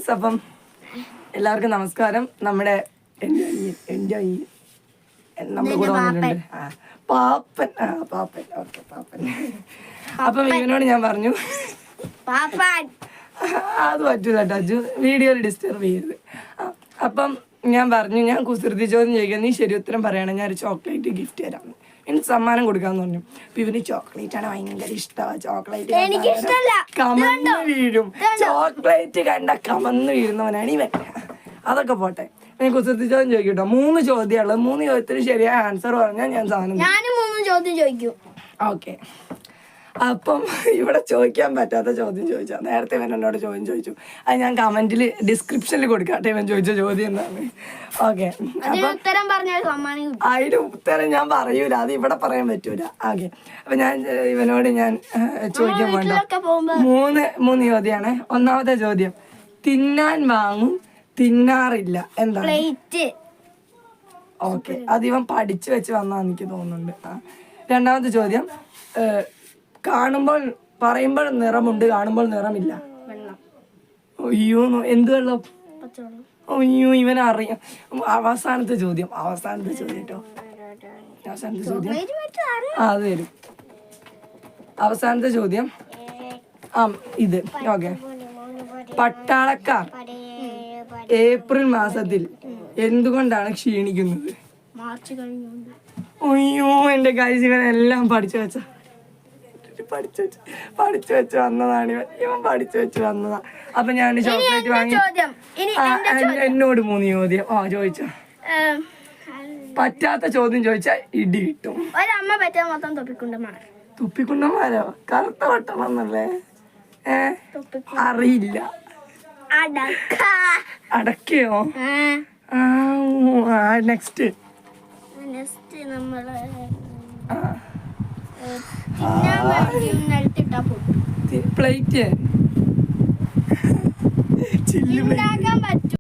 Friends, അപ്പം എല്ലാവർക്കും നമസ്കാരം. നമ്മുടെ നമ്മുടെ കൂടെ വന്നിട്ടുണ്ട് പാപ്പൻ. ഓക്കെ പാപ്പൻ. അപ്പം ഇവനോട് ഞാൻ പറഞ്ഞു അത് പറ്റൂല കേട്ടോ, വീഡിയോയിൽ ഡിസ്റ്റർബ് ചെയ്യരുത്. അപ്പം ഞാൻ പറഞ്ഞു, ഞാൻ കുസൃതി ചോദ്യം ചോദിക്കാം, നീ ശരി ഉത്തരം പറയണം, ഞാനൊരു ചോക്ലേറ്റ് ഗിഫ്റ്റ് തരാം, എനിക്ക് സമ്മാനം കൊടുക്കാന്ന് പറഞ്ഞു. അപ്പൊ ഇവന് ചോക്ലേറ്റ് ആണ് ഭയങ്കര ഇഷ്ടമാണ്. ചോക്ലേറ്റ് കമന്ന് വീഴും, ചോക്ലേറ്റ് കണ്ട കമന്ന് വീഴുന്നവനാണ് ഇവൻ. അതൊക്കെ പോട്ടെ, ഞാൻ കുസൃതി ചോദ്യം ചോദിക്കട്ടോ. 3 ചോദ്യമുള്ളത്, 3 ചോദ്യത്തിന് ശരിയായ ആൻസർ പറഞ്ഞാൽ ഞാൻ സാധനം ചോദിക്കും. ഓക്കെ. അപ്പം ഇവിടെ ചോദിക്കാൻ പറ്റാത്ത ചോദ്യം ചോദിച്ചാൽ, നേരത്തെ ഇവൻ എന്നോട് ചോദ്യം ചോദിച്ചു, അത് ഞാൻ കമന്റിൽ ഡിസ്ക്രിപ്ഷനിൽ കൊടുക്കാട്ടെ ഇവൻ ചോദിച്ച ചോദ്യം എന്താണ്. ഓക്കെ, അതിന് ഉത്തരം ഞാൻ പറയൂല, അത് ഇവിടെ പറയാൻ പറ്റൂല. ഓക്കെ, അപ്പൊ ഇവനോട് ഞാൻ ചോദിക്കാൻ വേണ്ട 3 ചോദ്യമാണ്. ഒന്നാമത്തെ ചോദ്യം, തിന്നാൻ വാങ്ങും തിന്നാറില്ല, എന്താണ്? ഓക്കെ, അത് ഇവൻ പഠിച്ചു വെച്ച് വന്നാ എനിക്ക് തോന്നുന്നുണ്ട്. രണ്ടാമത്തെ ചോദ്യം, പറയുമ്പോൾ നിറമുണ്ട്, കാണുമ്പോൾ നിറമില്ല. അയ്യോ, എന്ത് വെള്ളം? അയ്യോ, ഇവനറിയാം. അവസാനത്തെ ചോദ്യം കേട്ടോ. അവസാനത്തെ ചോദ്യം അത് വരും. അവസാനത്തെ ചോദ്യം ഇത്. ഓക്കെ, പട്ടാളക്കാർ ഏപ്രിൽ മാസത്തിൽ എന്തുകൊണ്ടാണ് ക്ഷീണിക്കുന്നത്? അയ്യോ, എന്റെ ഗൈസ്, ഇവനെല്ലാം പഠിച്ചു വെച്ച് വന്നതാണ് ഇവൻ പഠിച്ചു വെച്ച് വന്നതാ. അപ്പൊ ഞാൻ ചോക്ലേറ്റ് വാങ്ങി. എന്നോട് 3 ചോദ്യം ചോദിച്ചോ. പറ്റാത്ത ചോദ്യം ചോദിച്ചാ ഇടി കിട്ടും. തുപ്പിക്കുണ്ടന്മാരോ? കറുത്ത വട്ടമെന്നല്ലേ? അറിയില്ല. അടക്കയോ? Next plate, chilli plate.